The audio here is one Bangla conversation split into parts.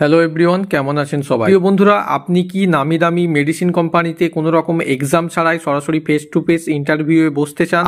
হ্যালো এভরিওয়ান, কেমন আছেন সবাই? প্রিয় বন্ধুরা, আপনি কি নামি দামি মেডিসিন কোম্পানিতে কোনো রকম এক্সাম ছাড়াই সরাসরি ফেস টু ফেস ইন্টারভিউয়ে বসতে চান?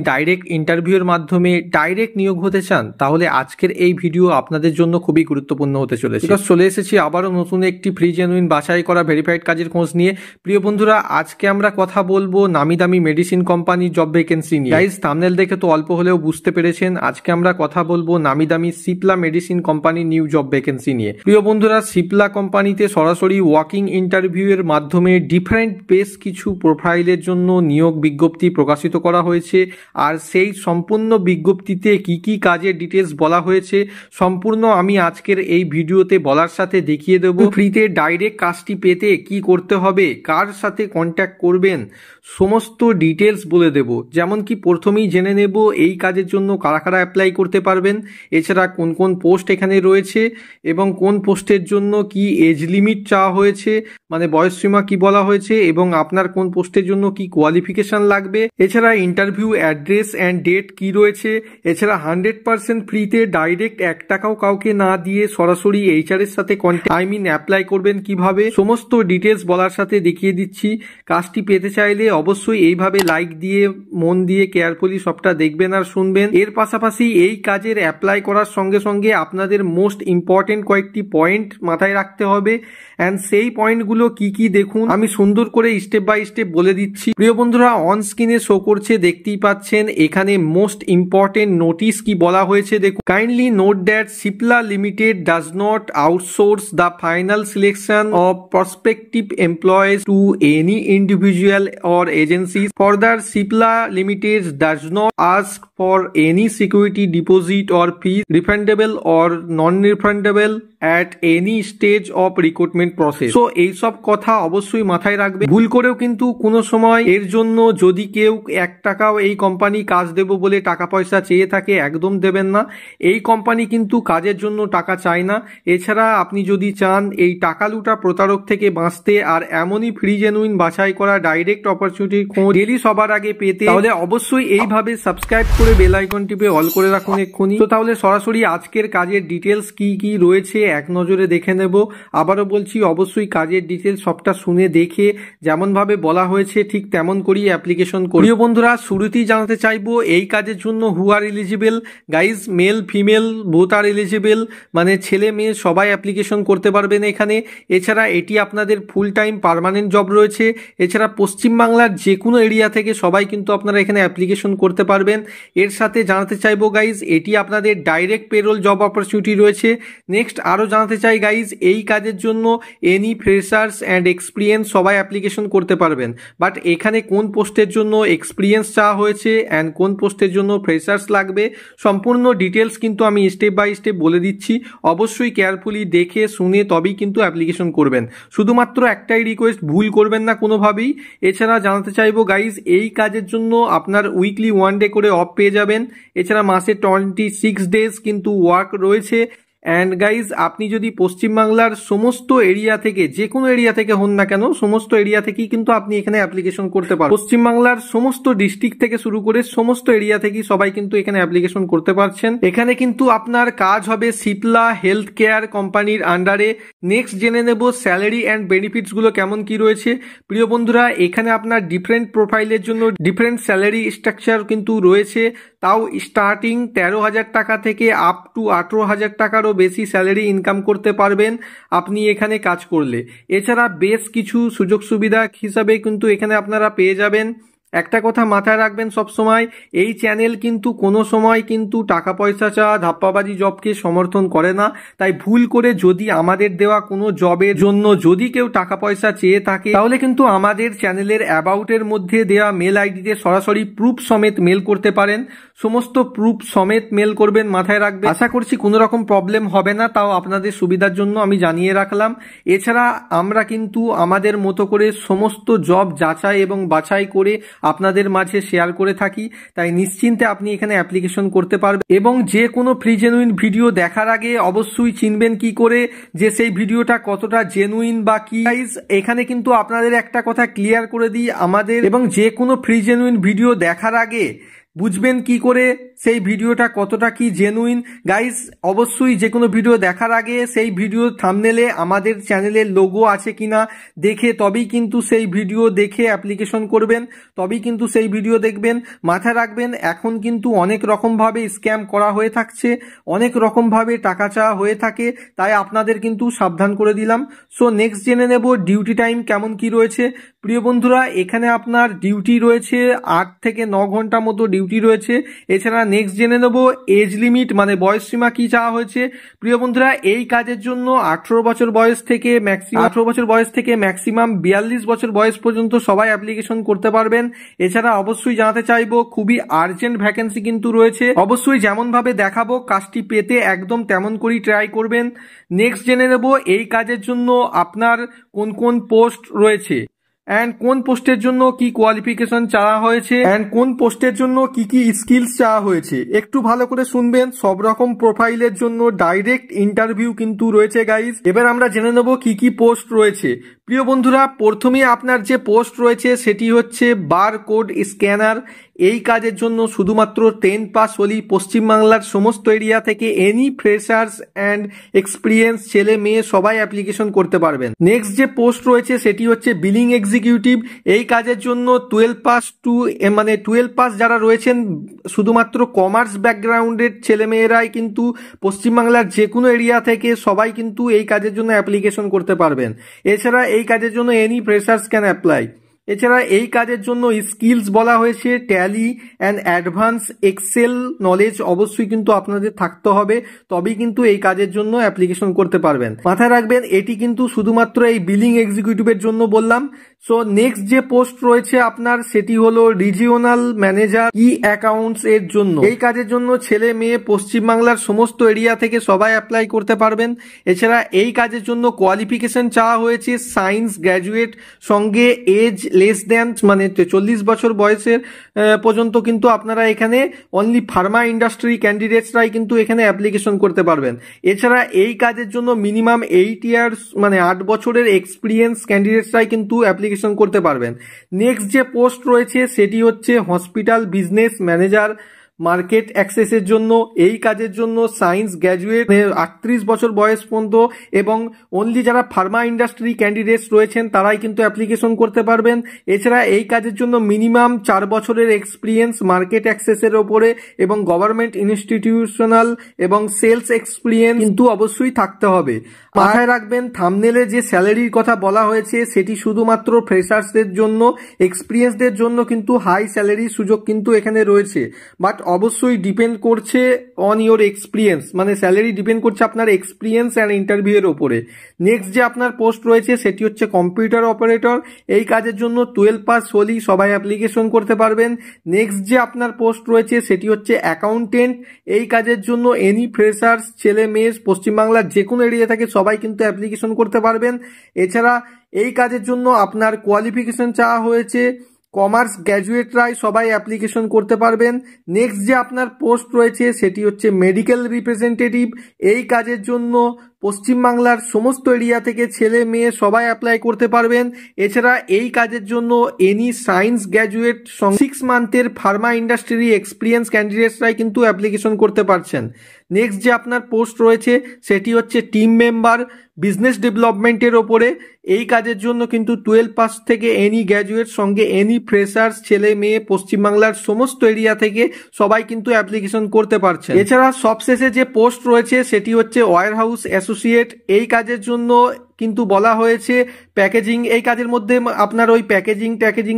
ডাইরেক্ট ইন্টারভিউয়ের মাধ্যমে ডাইরেক্ট নিয়োগ হতে চান? তাহলে আজকের এই ভিডিও আপনাদের জন্য খুবই গুরুত্বপূর্ণ হতে চলেছে। চলে এসেছি আবারও নতুন একটি ফ্রি জেনুইন বাছাই করা ভেরিফাইড কাজের খোঁজ নিয়ে। প্রিয় বন্ধুরা, আজকে আমরা কথা বলবো নামি দামি মেডিসিন কোম্পানির জব ভ্যাকেন্সি নিয়ে। গাইজ, থাম্বনেল দেখে তো অল্প হলেও বুঝতে পেরেছেন, আজকে আমরা কথা বলবো নামি দামি সিপলা মেডিসিন কোম্পানির নিউ জব ভ্যাকেন্সি নিয়ে। প্রিয় বন্ধুরা, সিপলা কোম্পানিতে সরাসরি ওয়াকিং ইন্টারভিউ এর মাধ্যমে ডিফারেন্ট বেশ কিছু প্রোফাইলের জন্য নিয়োগ বিজ্ঞপ্তি প্রকাশিত করা হয়েছে। আর সেই সম্পূর্ণ বিজ্ঞপ্তিতে কি কি কাজের ডিটেলস বলা হয়েছে সম্পূর্ণ আমি আজকের এই ভিডিওতে বলার সাথে দেখিয়ে দেব। ফ্রিতে ডাইরেক্ট কাজটি পেতে কি করতে হবে, কার সাথে কন্ট্যাক্ট করবেন, সমস্ত ডিটেলস বলে দেব। যেমন কি প্রথমেই জেনে নেব এই কাজের জন্য কারা কারা অ্যাপ্লাই করতে পারবেন, এছাড়া কোন কোন পোস্ট এখানে রয়েছে এবং কোন পোস্টের জন্য কি এজ লিমিট চাওয়া হয়েছে, মানে বয়সসীমা কি বলা হয়েছে, এবং আপনার কোন পোস্টের জন্য কি কোয়ালিফিকেশন লাগবে, এছাড়া ইন্টারভিউ অ্যাড্রেস অ্যান্ড ডেট কি রয়েছে, এছাড়া 100% ফ্রিতে ডাইরেক্ট 1 টাকাও কাউকে না দিয়ে সরাসরি এইচআর এর সাথে অ্যাপ্লাই করবেন কিভাবে, সমস্ত ডিটেলস বলার সাথে দেখিয়ে দিচ্ছি। কাজটি পেতে চাইলে অবশ্যই এইভাবে লাইক দিয়ে মন দিয়ে কেয়ারফুলি সবটা দেখবেন আর শুনবেন। এর পাশাপাশি এই কাজের অ্যাপ্লাই করার সঙ্গে সঙ্গে আপনাদের মোস্ট ইম্পর্টেন্ট কয়েকটি পয়েন্ট মাথায় রাখতে হবে, অ্যান্ড সেই পয়েন্টগুলো কি কি দেখুন আমি সুন্দর করে স্টেপ বাই স্টেপ বলে দিচ্ছি। প্রিয় বন্ধুরা, অন স্ক্রিনে শো করছে, দেখতেই পাচ্ছেন এখানে মোস্ট ইম্পর্টেন্ট নোটিশ কি বলা হয়েছে দেখুন। Kindly note that Cipla limited does not outsource the final selection of prospective employees to any individual or agencies. Further, Cipla Limited does not ask for any security deposit or fees refundable or non-refundable at any stage of recruitment process. So এই সব কথা অবশ্যই মাথায় রাখবে। ভুল করেও কিন্তু কোনো সময় এর জন্য যদি কেউ 1 টাকাও এই কোম্পানি কাজ দেব বলে টাকা পয়সা চেয়ে থাকে, একদম দেবেন না। এই কোম্পানি কিন্তু কাজের জন্য টাকা চায় না। এছাড়া আপনি যদি চান এই টাকা লুটা প্রতারক থেকে বাঁচতে আর এমনই ফ্রি জেনুইন বাছাই করা ডাইরেক্ট অপরচুনিটির খোঁজ ডেলি সবার আগে পেতে, তাহলে অবশ্যই এইভাবে সাবস্ক্রাইব করে বেল আইকন টিপে অল করে রাখুন এক্ষুনি। তো তাহলে সরাসরি আজকের কাজের ডিটেলস কি কি রয়েছে এক নজরে দেখে নেব। আবারও বলছি, অবশ্যই কাজের ডিটেলস সবটা শুনে দেখে যেমন ভাবে বলা হয়েছে ঠিক তেমন করেই অ্যাপ্লিকেশন করি। প্রিয় বন্ধুরা, শুরুতেই জানাতে চাইবো এই কাজের জন্য who are eligible. Guys, male female both are eligible, মানে ছেলে মেয়ে সবাই অ্যাপ্লিকেশন করতে পারবেন এখানে। এছাড়া এটি আপনাদের ফুল টাইম পার্মানেন্ট জব রয়েছে। এছাড়া পশ্চিমবাংলার যে কোনো এরিয়া থেকে সবাই কিন্তু আপনারা এখানে অ্যাপ্লিকেশন করতে পারবেন। এর সাথে জানাতে চাইবো গাইজ, এটি আপনাদের ডাইরেক্ট পেরোল জব অপরচুনিটি রয়েছে। নেক্সট আরও জানাতে চাই গাইজ, এই কাজের জন্য এনি ফ্রেশার্স অ্যান্ড এক্সপিরিয়েন্স সবাই অ্যাপ্লিকেশন করতে পারবেন। বাট এখানে কোন পোস্টের জন্য এক্সপিরিয়েন্স চাওয়া হয়েছে অ্যান্ড কোন পোস্টের জন্য ফ্রেশার্স লাগবে সম্পূর্ণ ডিটেলস কিন্তু আমি স্টেপ বাই স্টেপ বলে দিচ্ছি। অবশ্যই কেয়ারফুলি দেখে শুনে তবেই কিন্তু অ্যাপ্লিকেশন করবেন। শুধুমাত্র একটাই রিকোয়েস্ট, ভুল করবেন না কোনোভাবেই। এছাড়া জানাতে চাইবো গাইজ, এই কাজের জন্য আপনার উইকলি 1 ডে করে অফ পেয়ে যাবেন। এছাড়া মাসে 26 ডেজ কিন্তু ওয়ার্ক রয়েছে। অ্যান্ড গাইজ, আপনি যদি পশ্চিমবাংলার সমস্ত এরিয়া থেকে, যে কোনো এরিয়া থেকে হন না কেন, সমস্ত এরিয়া থেকেই কিন্তু আপনি এখানে অ্যাপ্লিকেশন করতে পারেন। পশ্চিমবাংলার সমস্ত ডিস্ট্রিক্ট থেকে শুরু করে সমস্ত এরিয়া থেকেই সবাই কিন্তু এখানে অ্যাপ্লিকেশন করতে পারছেন। এখানে কিন্তু আপনার কাজ হবে সিপলা হেলথ কেয়ার কোম্পানির আন্ডারে। নেক্সট জেনে নেব স্যালারি অ্যান্ড বেনিফিটস গুলো কেমন কি রয়েছে। প্রিয় বন্ধুরা, এখানে আপনার ডিফারেন্ট প্রোফাইলের জন্য ডিফারেন্ট স্যালারি স্ট্রাকচার কিন্তু রয়েছে। তাও স্টার্টিং 13,000 টাকা থেকে আপ টু 18,000 টাকারও বেশি স্যালারি ইনকাম করতে পারবেন আপনি এখানে কাজ করলে। এছাড়া বেশ কিছু সুযোগ সুবিধা হিসাবে কিন্তু এখানে আপনারা পেয়ে যাবেন। একটা কথা মাথায় রাখবেন সবসময়, এই চ্যানেল কিন্তু কোনো সময় কিন্তু টাকা পয়সা চাওয়া ধাপ্পাবাজি জবকে সমর্থন করে না। তাই ভুল করে যদি আমাদের দেওয়া কোনো জবের জন্য যদি কেউ টাকা পয়সা চেয়ে থাকে, তাহলে কিন্তু আমাদের চ্যানেলের অ্যাবাউটের মধ্যে দেওয়া মেল আইডিতে সরাসরি প্রুফ সমেত মেল করতে পারেন। সমস্ত প্রুফ সমেত মেল করবেন, মাথায় রাখবেন। আশা করছি কোনো রকম প্রবলেম হবে না, তাও আপনাদের সুবিধার জন্য আমি জানিয়ে রাখলাম। এছাড়া আমরা কিন্তু আমাদের মতো করে সমস্ত জব যাচাই এবং বাছাই করে আপনাদের মাঝে শেয়ার করে থাকি। তাই নিশ্চিন্তে আপনি এখানে অ্যাপ্লিকেশন করতে পারবেন। এবং যে কোনো ফ্রি জেনুইন ভিডিও দেখার আগে অবশ্যই চিনবেন কি করে যে সেই ভিডিওটা কতটা জেনুইন বা কি। এখানে কিন্তু আপনাদের একটা কথা ক্লিয়ার করে দিই, আমাদের এবং যে কোনো ফ্রি জেনুইন ভিডিও দেখার আগে বুঝবেন কি করে সেই ভিডিওটা কতটা কি জেনুইন। গাইস অবশ্যই যে কোনো ভিডিও দেখার আগে সেই ভিডিও থাম্বনেলে আমাদের চ্যানেলের লোগো আছে কিনা দেখে তবেই কিন্তু সেই ভিডিও দেখে অ্যাপ্লিকেশন করবেন, তবেই কিন্তু সেই ভিডিও দেখবেন। মাথায় রাখবেন এখন কিন্তু অনেক রকমভাবে স্ক্যাম করা হয়ে থাকছে, অনেক রকমভাবে টাকা চাওয়া হয়ে থাকে, তাই আপনাদের কিন্তু সাবধান করে দিলাম। সো নেক্সট জেনে নেব ডিউটি টাইম কেমন কি রয়েছে। প্রিয় বন্ধুরা এখানে আপনার ডিউটি রয়েছে 8 থেকে 9 ঘন্টা মতো ডিউটি রয়েছে। এছাড়া নেক্সট জেনে নেব এজ লিমিট মানে বয়স সীমা কি চাওয়া হয়েছে। প্রিয় বন্ধুরা এই কাজের জন্য 18 বছর বয়স থেকে ম্যাক্সিমাম 42 বছর বয়স পর্যন্ত সবাই অ্যাপ্লিকেশন করতে পারবেন। এছাড়া অবশ্যই জানাতে চাইবো খুবই আর্জেন্ট ভ্যাকেন্সি কিন্তু রয়েছে, অবশ্যই যেমন ভাবে দেখাবো কাজটি পেতে একদম তেমন করেই ট্রাই করবেন। নেক্সট জেনে নেব এই কাজের জন্য আপনার কোন কোন পোস্ট রয়েছে অ্যান্ড কোন পোস্টের জন্য কি কোয়ালিফিকেশন চাওয়া হয়েছে অ্যান্ড কোন পোস্টের জন্য কি কি স্কিলস চাওয়া হয়েছে। একটু ভালো করে শুনবেন, সব রকম প্রোফাইলের জন্য ডাইরেক্ট ইন্টারভিউ কিন্তু রয়েছে গাইজ। এবার আমরা জেনে নেব কি কি পোস্ট রয়েছে। প্রিয় বন্ধুরা প্রথমে আপনার যে পোস্ট রয়েছে সেটি হচ্ছে বারকোড স্ক্যানার। এই কাজের জন্য শুধুমাত্র 10 পাস হলেই পশ্চিমবাংলার সমস্ত এরিয়া থেকে এনি ফ্রেশার্স অ্যান্ড এক্সপিরিয়েন্স ছেলে মেয়ে সবাই অ্যাপ্লিকেশন করতে পারবেন। নেক্সট যে পোস্ট রয়েছে সেটি হচ্ছে বিলিং এক্সিকিউটিভ। এই কাজের জন্য 12 পাস যারা রয়েছেন শুধুমাত্র কমার্স ব্যাকগ্রাউন্ডের ছেলে মেয়েরাই কিন্তু পশ্চিমবাংলার যে কোনো এরিয়া থেকে সবাই কিন্তু এই কাজের জন্য অ্যাপ্লিকেশন করতে পারবেন। এছাড়া এই কাজের জন্য এনি ফ্রেশার্স ক্যান অ্যাপ্লাই। এছাড়া এই কাজের জন্য স্কিলস বলা হয়েছে tally and advance excel knowledge অবশ্যই কিন্তু আপনাদের থাকতে হবে, তবেই কিন্তু এই কাজের জন্য অ্যাপ্লিকেশন করতে পারবেন। মাথায় রাখবেন এটি কিন্তু শুধুমাত্র এই বিলিং এক্সিকিউটিভের জন্য বললাম। সো নেক্সট যে পোস্ট রয়েছে আপনার সেটি হলো রিজিওনাল ম্যানেজার কি অ্যাকাউন্টস এর জন্য। এই কাজের জন্য ছেলে মেয়ে পশ্চিমবাংলার সমস্ত এরিয়া থেকে সবাই অ্যাপ্লাই করতে পারবেন। এছাড়া এই কাজের জন্য কোয়ালিফিকেশন চাওয়া হয়েছে সায়েন্স গ্র্যাজুয়েট, সঙ্গে এজ লেস দেন মানে 40 বছর বয়সের পর্যন্ত কিন্তু আপনারা এখানে অনলি ফার্মা ইন্ডাস্ট্রি ক্যান্ডিডেটসরাই কিন্তু এখানে অ্যাপ্লিকেশন করতে পারবেন। এছাড়া এই কাজের জন্য মিনিমাম 8 ইয়ার্স মানে 8 বছরের এক্সপিরিয়েন্স ক্যান্ডিডেটসরাই কিন্তু অ্যাপ্লিকেশন করতে পারবেন। নেক্সট যে পোস্ট রয়েছে সেটি হচ্ছে হসপিটাল বিজনেস ম্যানেজার মার্কেট অ্যাক্সেসের জন্য। এই কাজের জন্য সায়েন্স গ্র্যাজুয়েট 38 বছর বয়স পর্যন্ত এবং অনলি যারা ফার্মা ইন্ডাস্ট্রি ক্যান্ডিডেটস রয়েছেন তারাই কিন্তু অ্যাপ্লিকেশন করতে পারবেন। এছাড়া এই কাজের জন্য মিনিমাম 4 বছরের এক্সপিরিয়েন্স মার্কেট অ্যাক্সেসের ওপরে এবং গভর্নমেন্ট ইনস্টিটিউশনাল এবং সেলস এক্সপিরিয়েন্স কিন্তু অবশ্যই থাকতে হবে। মাথায় রাখবেন থাম্বনেলে যে স্যালারির কথা বলা হয়েছে সেটি শুধুমাত্র ফ্রেশার্সদের জন্য, এক্সপিরিয়েন্সদের জন্য কিন্তু হাই স্যালারির সুযোগ কিন্তু এখানে রয়েছে, বাট অবশ্যই ডিপেন্ড করছে অন ইওর এক্সপিরিয়েন্স, মানে স্যালারি ডিপেন্ড করছে আপনার এক্সপিরিয়েন্স অ্যান্ড ইন্টারভিউ এর ওপরে। নেক্সট যে আপনার পোস্ট রয়েছে সেটি হচ্ছে কম্পিউটার অপারেটর। এই কাজের জন্য 12 পাস হলেই সবাই অ্যাপ্লিকেশন করতে পারবেন। নেক্সট যে আপনার পোস্ট রয়েছে সেটি হচ্ছে অ্যাকাউন্টেন্ট। এই কাজের জন্য এনি ফ্রেশার্স ছেলে মেয়ে পশ্চিমবাংলার যে কোনো এরিয়া থেকে সবাই কিন্তু অ্যাপ্লিকেশন করতে পারবেন। এছাড়া এই কাজের জন্য আপনার কোয়ালিফিকেশন চাওয়া হয়েছে কমার্স গ্র্যাজুয়েটরাই সবাই অ্যাপ্লিকেশন করতে পারবেন। নেক্সট যে আপনার পোস্ট রয়েছে সেটি হচ্ছে মেডিকেল রিপ্রেজেন্টেটিভ। এই কাজের জন্য পশ্চিমবাংলার সমস্ত এরিয়া থেকে ছেলে মেয়ে সবাই অ্যাপ্লাই করতে পারবেন। এছাড়া এই কাজের জন্য এনি সায়েন্স গ্র্যাজুয়েট 6 মান্থের ফার্মা ইন্ডাস্ট্রি এক্সপিরিয়েন্স ক্যান্ডিডেটসরাই কিন্তু অ্যাপ্লিকেশন করতে পারছেন। নেক্সট যে আপনার পোস্ট রয়েছে সেটি হচ্ছে টিম মেম্বার বিজনেস ডেভেলপমেন্টের ওপরে। এই কাজের জন্য কিন্তু 12 পাস থেকে এনি গ্র্যাজুয়েট সঙ্গে এনি ফ্রেশার্স ছেলে মেয়ে পশ্চিমবাংলার সমস্ত এরিয়া থেকে সবাই কিন্তু অ্যাপ্লিকেশন করতে পারছেন। এছাড়া সবশেষে যে পোস্ট রয়েছে সেটি হচ্ছে ওয়্যার হাউস অ্যাসোসিয়েট। এই কাজের জন্য কিন্তু বলা হয়েছে প্যাকেজিং। এই কাজের মধ্যে আপনার ওই প্যাকেজিং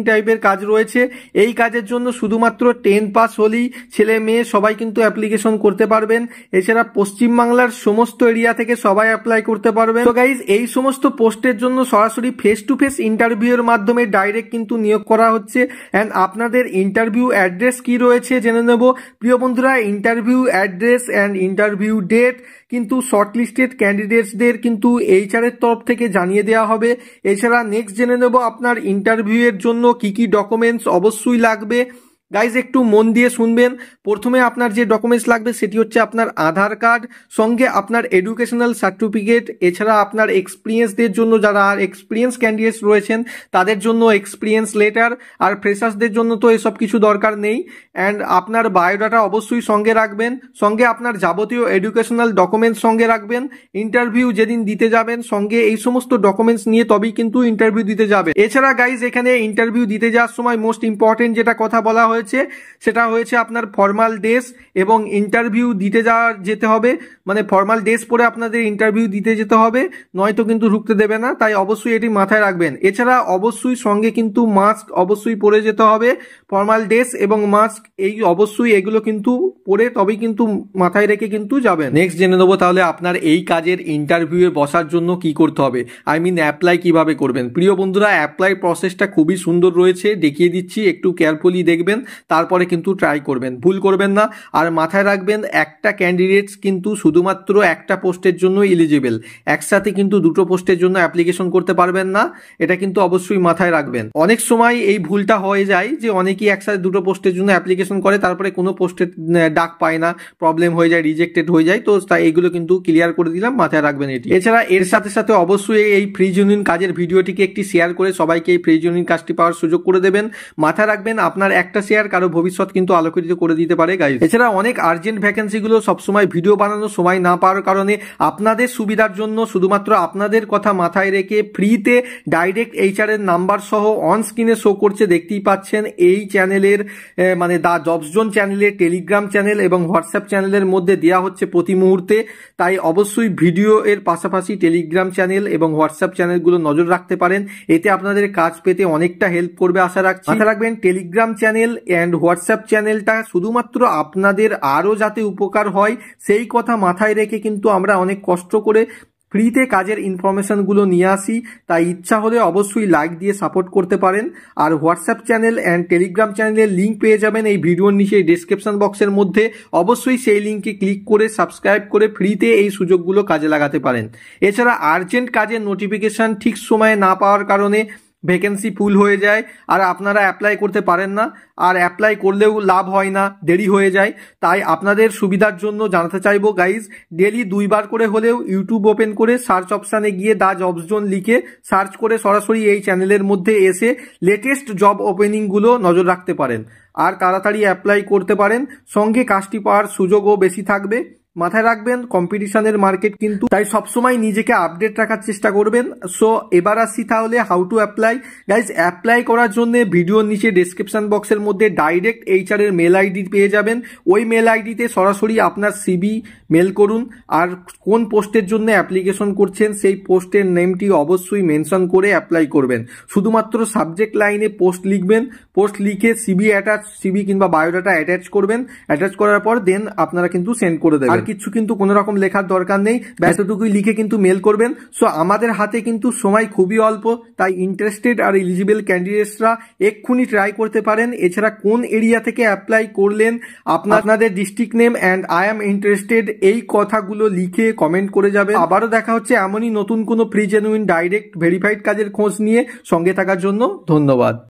টাইপের কাজ রয়েছে। এই কাজের জন্য শুধুমাত্র 10 পাস হলেই ছেলে মেয়ে সবাই কিন্তু অ্যাপ্লিকেশন করতে পারবেন। এছাড়া পশ্চিমবাংলার সমস্ত এরিয়া থেকে সবাই অ্যাপ্লাই করতে পারবেন। তো গাইজ এই সমস্ত পোস্টের জন্য সরাসরি ফেস টু ফেস ইন্টারভিউ এর মাধ্যমে ডাইরেক্ট কিন্তু নিয়োগ করা হচ্ছে। অ্যান্ড আপনাদের ইন্টারভিউ অ্যাড্রেস কি রয়েছে জেনে নেব। প্রিয় বন্ধুরা interview address and interview date কিন্তু শর্টলিস্টেড ক্যান্ডিডেটসদের কিন্তু HR এর তরফ থেকে জানিয়ে দেওয়া হবে। এছাড়া নেক্সট জেনে নেব আপনার ইন্টারভিউ এর জন্য কি কি ডকুমেন্টস অবশ্যই লাগবে। গাইজ একটু মন দিয়ে শুনবেন। প্রথমে আপনার যে ডকুমেন্টস লাগবে সেটি হচ্ছে আপনার আধার কার্ড, সঙ্গে আপনার এডুকেশনাল সার্টিফিকেট, এছাড়া আপনার এক্সপিরিয়েন্সদের জন্য যারা এক্সপিরিয়েন্স ক্যান্ডিডেটস রয়েছেন তাদের জন্য এক্সপিরিয়েন্স লেটার, আর ফ্রেশার্সদের জন্য তো এসব কিছু দরকার নেই। অ্যান্ড আপনার বায়োডাটা অবশ্যই সঙ্গে রাখবেন, সঙ্গে আপনার যাবতীয় এডুকেশনাল ডকুমেন্টস সঙ্গে রাখবেন। ইন্টারভিউ যেদিন দিতে যাবেন সঙ্গে এই সমস্ত ডকুমেন্টস নিয়ে তবেই কিন্তু ইন্টারভিউ দিতে যাবে। এছাড়া গাইজ এখানে ইন্টারভিউ দিতে যাওয়ার সময় মোস্ট ইম্পর্টেন্ট যেটা কথা বলা হয়েছে সেটা হয়েছে আপনার ফর্মাল ড্রেস, এবং ইন্টারভিউ দিতে যেতে হবে, মানে ফর্মাল ড্রেস পরে আপনাদের ইন্টারভিউ দিতে যেতে হবে, নয়তো কিন্তু ঢুকতে দেবে না, তাই অবশ্যই এটি মাথায় রাখবেন। এছাড়া অবশ্যই সঙ্গে কিন্তু মাস্ক অবশ্যই পরে যেতে হবে, ফর্মাল ড্রেস এবং মাস্ক এই অবশ্যই এগুলো কিন্তু পরে তবেই কিন্তু মাথায় রেখে কিন্তু যাবেন। নেক্সট জেনে নেবো তাহলে আপনার এই কাজের ইন্টারভিউ এ বসার জন্য কি করতে হবে, অ্যাপ্লাই কিভাবে করবেন। প্রিয় বন্ধুরা, অ্যাপ্লাই প্রসেসটা খুবই সুন্দর রয়েছে, দেখিয়ে দিচ্ছি, একটু কেয়ারফুলি দেখবেন, তারপরে কিন্তু ট্রাই করবেন, ভুল করবেন না। আর মাথায় রাখবেন একটা ক্যান্ডিডেটস কিন্তু শুধুমাত্র একটা পোস্টের জন্য এলিজিবল, একসাথে কিন্তু দুটো পোস্টের জন্য অ্যাপ্লিকেশন করতে পারবেন না, এটা কিন্তু অবশ্যই মাথায় রাখবেন। অনেক সময় এই ভুলটা হয়ে যায় যে অনেকেই একসাথে দুটো পোস্টের জন্য অ্যাপ্লিকেশন করে, তারপরে কোনো পোস্টের ডাক পায় না, প্রবলেম হয়ে যায়, রিজেক্টেড হয়ে যায়। তো তাই এগুলো কিন্তু ক্লিয়ার করে দিলাম, মাথায় রাখবেন এটি। এছাড়া এর সাথে সাথে অবশ্যই এই ফ্রি জেনুইন কাজের ভিডিওটিকে একটি শেয়ার করে সবাইকে এই ফ্রি জেনুইন কাজটি পাওয়ার সুযোগ করে দেবেন। মাথায় রাখবেন আপনার একটা শেয়ার কারো ভবিষ্যৎ কিন্তু আলোকিত করে দিতে পারে গাইজ। এছাড়া অনেক আর্জেন্ট ভ্যাকেন্সিগুলো সবসময় ভিডিও বানানোর সময় না পাওয়ার কারণে আপনাদের সুবিধার জন্য শুধুমাত্র আপনাদের কথা মাথায় রেখে ফ্রিতে ডাইরেক্ট এইচআর এর নাম্বার সহ অন স্ক্রিনে শো করছে, দেখতেই পাচ্ছেন। এই চ্যানেলের মানে দা জবস জোন চ্যানেলের টেলিগ্রাম চ্যানেল এবং হোয়াটসঅ্যাপ চ্যানেলের মধ্যে দেওয়া হচ্ছে প্রতি মুহূর্তে, তাই অবশ্যই ভিডিও এর পাশাপাশি টেলিগ্রাম চ্যানেল এবং হোয়াটসঅ্যাপ চ্যানেলগুলো নজর রাখতে পারেন, এতে আপনাদের কাজ পেতে অনেকটা হেল্প করবে আশা রাখছি। মাথায় রাখবেন টেলিগ্রাম চ্যানেল অ্যান্ড হোয়াটসঅ্যাপ চ্যানেলটা শুধুমাত্র আপনাদের আরও যাতে উপকার হয় সেই কথা মাথায় রেখে কিন্তু আমরা অনেক কষ্ট করে ফ্রিতে কাজের ইনফরমেশনগুলো নিয়ে আসি, তাই ইচ্ছা হলে অবশ্যই লাইক দিয়ে সাপোর্ট করতে পারেন। আর হোয়াটসঅ্যাপ চ্যানেল অ্যান্ড টেলিগ্রাম চ্যানেলের লিঙ্ক পেয়ে যাবেন এই ভিডিওর নিচে ডেসক্রিপশন বক্সের মধ্যে, অবশ্যই সেই লিঙ্কে ক্লিক করে সাবস্ক্রাইব করে ফ্রিতে এই সুযোগগুলো কাজে লাগাতে পারেন। এছাড়া আর্জেন্ট কাজের নোটিফিকেশন ঠিক সময়ে না পাওয়ার কারণে ভ্যাকেন্সি ফুল হয়ে যায় আর আপনারা অ্যাপ্লাই করতে পারেন না, আর অ্যাপ্লাই করলেও লাভ হয় না, দেরি হয়ে যায়। তাই আপনাদের সুবিধার জন্য জানাতে চাইবো গাইজ, ডেলি 2 বার করে হলেও ইউটিউব ওপেন করে সার্চ অপশানে গিয়ে দা জবস জোন লিখে সার্চ করে সরাসরি এই চ্যানেলের মধ্যে এসে লেটেস্ট জব ওপেনিংগুলো নজর রাখতে পারেন আর তাড়াতাড়ি অ্যাপ্লাই করতে পারেন, সঙ্গে কাজটি পাওয়ার সুযোগও বেশি থাকবে। মাথায় রাখবেন কম্পিটিশনের মার্কেট কিন্তু, তাই সবসময় নিজেকে আপডেট রাখার চেষ্টা করবেন। সো এবার আসি তাহলে how to apply. Guys apply করার জন্য ভিডিওর নিচে ডেসক্রিপশন বক্সের মধ্যে ডাইরেক্ট এইচআর এর মেল আইডি পেয়ে যাবেন, ওই মেল আইডিতে সরাসরি আপনার সিভি মেল করুন, আর কোন পোস্টের জন্য অ্যাপ্লিকেশন করছেন সেই পোস্টের নেমটি অবশ্যই মেনশন করে অ্যাপ্লাই করবেন। শুধুমাত্র সাবজেক্ট লাইনে পোস্ট লিখবেন, পোস্ট লিখে সিভি কিংবা বায়োডাটা অ্যাটাচ করবেন, অ্যাটাচ করার পর দেন আপনারা কিন্তু সেন্ড করে দেবেন, কিছু কিন্তু কোনো রকম লেখার দরকার নেই, এতটুকুই লিখে কিন্তু মেল করবেন। সো আমাদের হাতে কিন্তু সময় খুবই অল্প, তাই ইন্টারেস্টেড আর এলিজিবল ক্যান্ডিডেটসরা এক্ষুনি ট্রাই করতে পারেন। এছাড়া কোন এরিয়া থেকে অ্যাপ্লাই করলেন, আপনাদের district name and I am interested এই কথাগুলো লিখে কমেন্ট করে যাবেন। আবারও দেখা হচ্ছে এমনই নতুন কোনো ফ্রি জেনুইন ডাইরেক্ট ভেরিফাইড কাজের খোঁজ নিয়ে। সঙ্গে থাকার জন্য ধন্যবাদ।